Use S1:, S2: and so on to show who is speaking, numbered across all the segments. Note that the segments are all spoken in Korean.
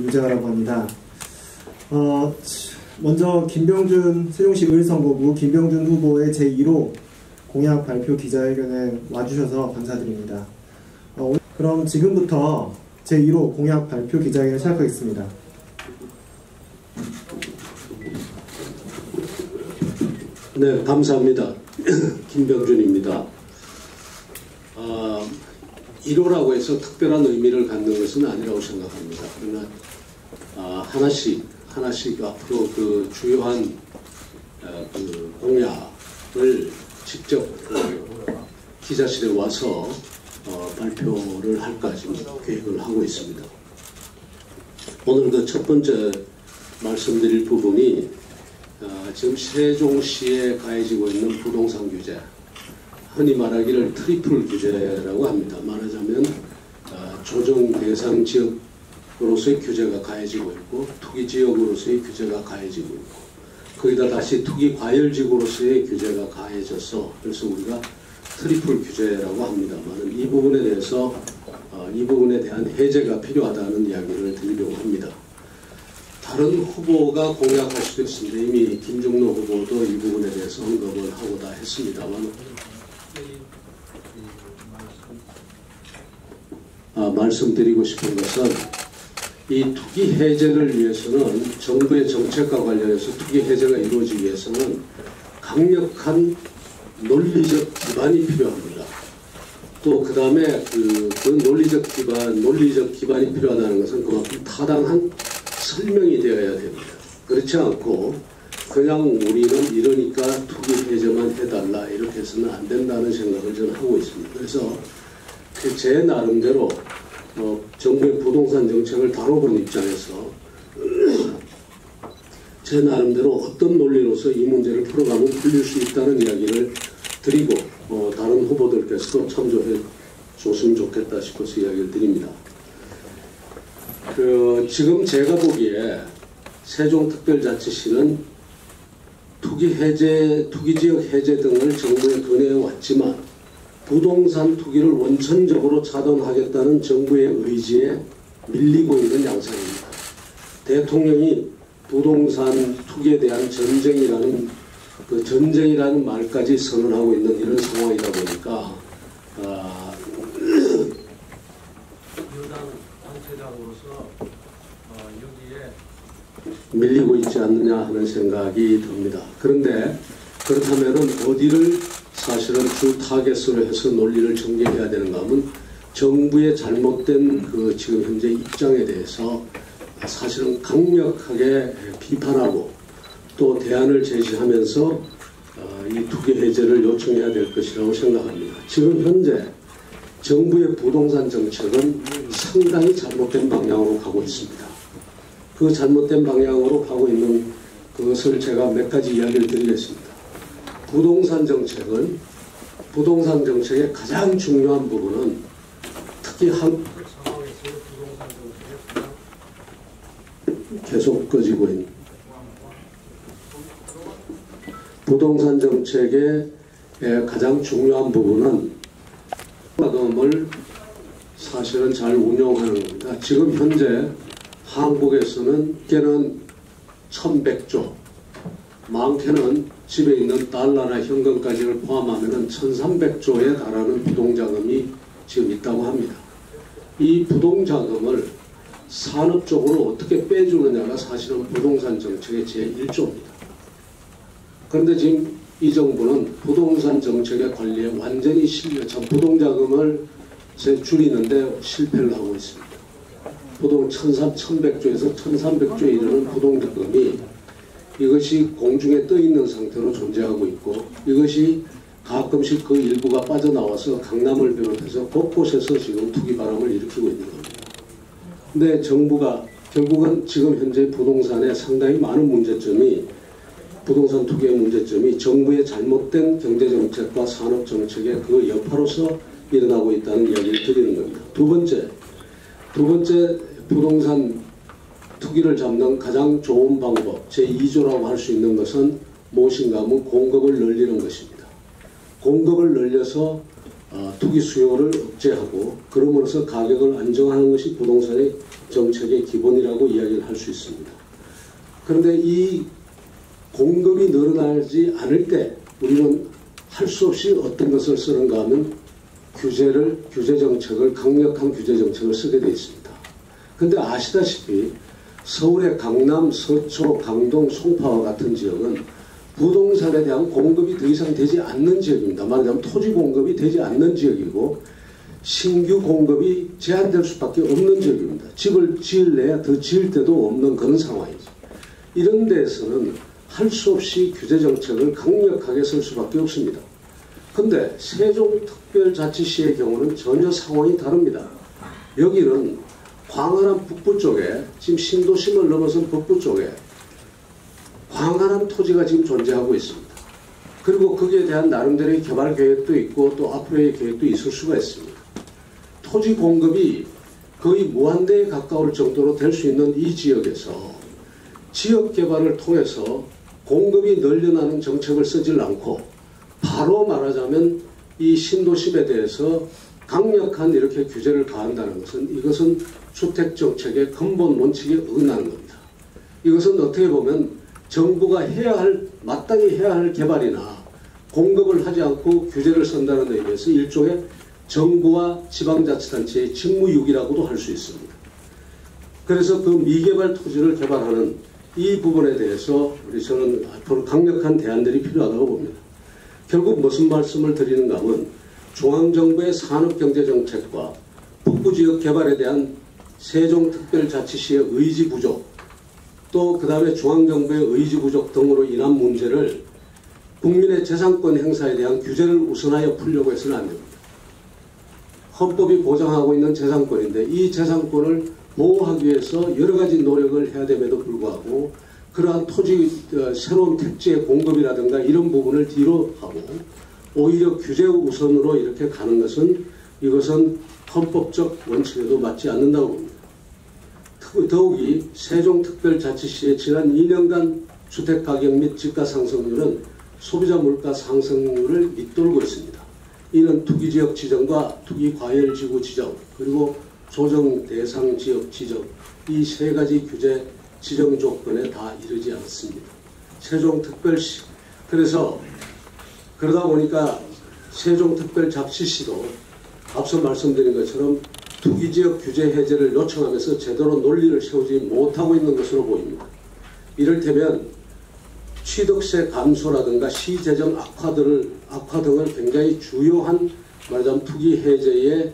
S1: 유재하라고 합니다. 먼저 김병준 세종시 을선거구 김병준 후보의 제1호 공약 발표 기자회견에 와주셔서 감사드립니다. 그럼 지금부터 제1호 공약 발표 기자회견을 시작하겠습니다.
S2: 네, 감사합니다. 김병준입니다. 1호라고 해서 특별한 의미를 갖는 것은 아니라고 생각합니다. 그러나 하나씩 앞으로 그 주요한 그 공약을 직접 기자실에 와서 발표를 할까 지금 계획을 하고 있습니다. 오늘 그 첫 번째 말씀드릴 부분이 지금 세종시에 가해지고 있는 부동산 규제, 흔히 말하기를 트리플 규제라고 합니다. 말하자면 조정 대상 지역으로서의 규제가 가해지고 있고, 투기 지역으로서의 규제가 가해지고 있고, 거기다 다시 투기 과열 지구로서의 규제가 가해져서, 그래서 우리가 트리플 규제라고 합니다만, 이 부분에 대해서 이 부분에 대한 해제가 필요하다는 이야기를 드리려고 합니다. 다른 후보가 공약할 수도 있습니다. 이미 김종로 후보도 이 부분에 대해서 언급을 하고 다 했습니다만, 말씀드리고 싶은 것은 이 투기 해제를 위해서는, 정부의 정책과 관련해서 투기 해제가 이루어지기 위해서는 강력한 논리적 기반이 필요합니다. 또 그 다음에 그 논리적 기반이 필요하다는 것은 그만큼 타당한 설명이 되어야 됩니다. 그렇지 않고 그냥 우리는 이러니까 투기 해제만 해달라 이렇게 해서는 안 된다는 생각을 저는 하고 있습니다. 그래서 제 나름대로 정부의 부동산 정책을 다뤄본 입장에서 제 나름대로 어떤 논리로서 이 문제를 풀어가면 풀릴 수 있다는 이야기를 드리고, 다른 후보들께서도 참조해 줬으면 좋겠다 싶어서 이야기를 드립니다. 지금 제가 보기에 세종특별자치시는 투기 지역 해제 등을 정부에 건의해 왔지만 부동산 투기를 원천적으로 차단하겠다는 정부의 의지에 밀리고 있는 양상입니다. 대통령이 부동산 투기에 대한 전쟁이라는 말까지 선언하고 있는 이런 상황이다 보니까 여기에 밀리고 있지 않느냐 하는 생각이 듭니다. 그런데 그렇다면 어디를 사실은 주 타겟으로 해서 논리를 전개해야 되는가 하면, 정부의 잘못된 그 지금 현재 입장에 대해서 사실은 강력하게 비판하고 또 대안을 제시하면서 이 투기 해제를 요청해야 될 것이라고 생각합니다. 지금 현재 정부의 부동산 정책은 상당히 잘못된 방향으로 가고 있습니다. 그 잘못된 방향으로 가고 있는 그것을 제가 몇 가지 이야기를 드리겠습니다. 부동산 정책의 가장 중요한 부분은 특히 계속 꺼지고 있는 부동산 정책의 가장 중요한 부분은 자금을 사실은 잘 운영하는 겁니다. 지금 현재 한국에서는 꽤는 1100조, 많게는 집에 있는 달러나 현금까지를 포함하면 1300조에 달하는 부동자금이 지금 있다고 합니다. 이 부동자금을 산업 쪽으로 어떻게 빼주느냐가 사실은 부동산 정책의 제1조입니다. 그런데 지금 이 정부는 부동산 정책의 관리에 완전히 부동자금을 줄이는데 실패를 하고 있습니다. 1100조에서 1300조에 이르는 부동자금이 이것이 공중에 떠 있는 상태로 존재하고 있고, 이것이 가끔씩 그 일부가 빠져나와서 강남을 비롯해서 곳곳에서 지금 투기 바람을 일으키고 있는 겁니다. 근데 정부가 결국은 지금 현재 부동산에 상당히 많은 부동산 투기의 문제점이 정부의 잘못된 경제정책과 산업정책의 그 여파로서 일어나고 있다는 이야기를 드리는 겁니다. 두 번째 부동산 투기를 잡는 가장 좋은 방법, 제2조라고 할 수 있는 것은 무엇인가 하면 공급을 늘리는 것입니다. 공급을 늘려서 투기 수요를 억제하고 그럼으로써 가격을 안정하는 것이 부동산의 정책의 기본이라고 이야기를 할 수 있습니다. 그런데 이 공급이 늘어나지 않을 때 우리는 할 수 없이 어떤 것을 쓰는가 하면 규제 정책을, 강력한 규제 정책을 쓰게 되어 있습니다. 그런데 아시다시피 서울의 강남, 서초, 강동, 송파와 같은 지역은 부동산에 대한 공급이 더 이상 되지 않는 지역입니다. 말하자면 토지 공급이 되지 않는 지역이고 신규 공급이 제한될 수밖에 없는 지역입니다. 집을 지을래야 더 지을 데도 없는 그런 상황이죠. 이런 데에서는 할 수 없이 규제 정책을 강력하게 쓸 수밖에 없습니다. 그런데 세종특별자치시의 경우는 전혀 상황이 다릅니다. 여기는 광활한 북부 쪽에, 지금 신도심을 넘어선 북부 쪽에 광활한 토지가 지금 존재하고 있습니다. 그리고 거기에 대한 나름대로의 개발 계획도 있고 또 앞으로의 계획도 있을 수가 있습니다. 토지 공급이 거의 무한대에 가까울 정도로 될 수 있는 이 지역에서 지역 개발을 통해서 공급이 늘려나는 정책을 쓰질 않고 바로 말하자면 이 신도심에 대해서 강력한 이렇게 규제를 가한다는 것은 이것은 주택정책의 근본 원칙에 어긋나는 겁니다. 이것은 어떻게 보면 정부가 마땅히 해야 할 개발이나 공급을 하지 않고 규제를 쓴다는 의미에서 일종의 정부와 지방자치단체의 직무유기라고도 할 수 있습니다. 그래서 그 미개발 토지를 개발하는 이 부분에 대해서 저는 앞으로 강력한 대안들이 필요하다고 봅니다. 결국 무슨 말씀을 드리는가 하면 중앙정부의 산업경제정책과 북부지역 개발에 대한 세종특별자치시의 의지 부족, 또 그 다음에 중앙정부의 의지 부족 등으로 인한 문제를 국민의 재산권 행사에 대한 규제를 우선하여 풀려고 해서는 안 됩니다. 헌법이 보장하고 있는 재산권인데 이 재산권을 보호하기 위해서 여러 가지 노력을 해야 됨에도 불구하고 그러한 토지 새로운 택지의 공급이라든가 이런 부분을 뒤로 하고 오히려 규제 우선으로 이렇게 가는 것은 이것은 헌법적 원칙에도 맞지 않는다고 봅니다. 더욱이 세종특별자치시의 지난 2년간 주택가격 및 집가 상승률은 소비자 물가 상승률을 밑돌고 있습니다. 이는 투기지역 지정과 투기과열지구 지정 그리고 조정 대상 지역 지정 이 세 가지 규제 지정 조건에 다 이르지 않습니다. 세종특별시 그래서 그러다 보니까 세종특별자치시도 앞서 말씀드린 것처럼 투기지역 규제 해제를 요청하면서 제대로 논리를 세우지 못하고 있는 것으로 보입니다. 이를테면 취득세 감소라든가 시재정 악화 등을 굉장히 주요한 말하자면 투기 해제의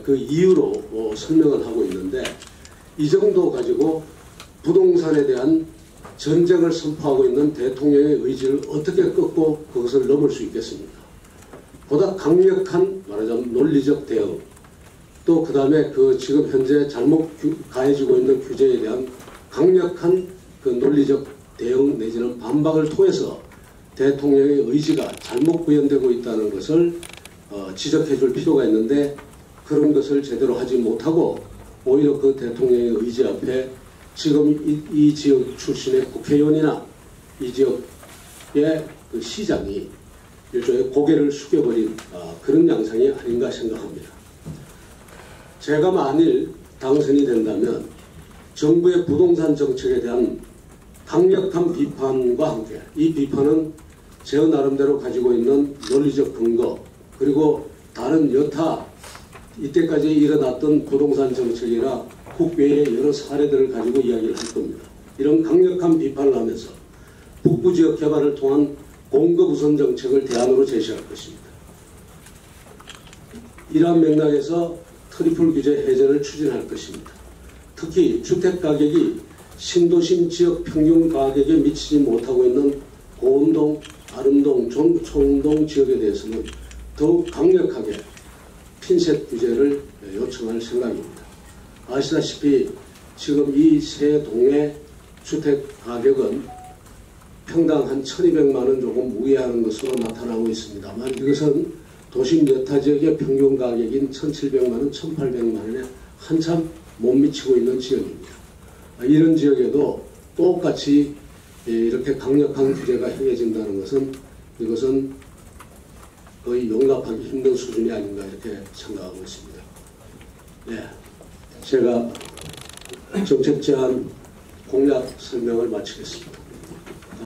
S2: 그 이유로 설명을 하고 있는데 이 정도 가지고 부동산에 대한 전쟁을 선포하고 있는 대통령의 의지를 어떻게 꺾고 그것을 넘을 수 있겠습니까? 보다 강력한 말하자면 논리적 대응 또 그 다음에 그 지금 현재 잘못 가해지고 있는 규제에 대한 강력한 그 논리적 대응 내지는 반박을 통해서 대통령의 의지가 잘못 구현되고 있다는 것을 지적해 줄 필요가 있는데 그런 것을 제대로 하지 못하고 오히려 그 대통령의 의지 앞에 지금 이 지역 출신의 국회의원이나 이 지역의 그 시장이 일종의 고개를 숙여버린 그런 양상이 아닌가 생각합니다. 제가 만일 당선이 된다면 정부의 부동산 정책에 대한 강력한 비판과 함께 이 비판은 제 나름대로 가지고 있는 논리적 근거 그리고 다른 여타 이때까지 일어났던 부동산 정책이나 국외의 여러 사례들을 가지고 이야기를 할 겁니다. 이런 강력한 비판을 하면서 북부지역 개발을 통한 공급 우선 정책을 대안으로 제시할 것입니다. 이러한 맥락에서 트리플 규제 해제를 추진할 것입니다. 특히 주택가격이 신도심 지역 평균 가격에 미치지 못하고 있는 고운동, 아름동, 총동 지역에 대해서는 더욱 강력하게 핀셋 규제를 요청할 생각입니다. 아시다시피 지금 이 세 동의 주택 가격은 평당 한 1,200만 원 조금 우회하는 것으로 나타나고 있습니다만 이것은 도심 여타 지역의 평균 가격인 1,700만 원, 1,800만 원에 한참 못 미치고 있는 지역입니다. 이런 지역에도 똑같이 이렇게 강력한 규제가 행해진다는 것은 이것은 거의 용납하기 힘든 수준이 아닌가 이렇게 생각하고 있습니다. 네, 제가 정책 제안 공약 설명을 마치겠습니다.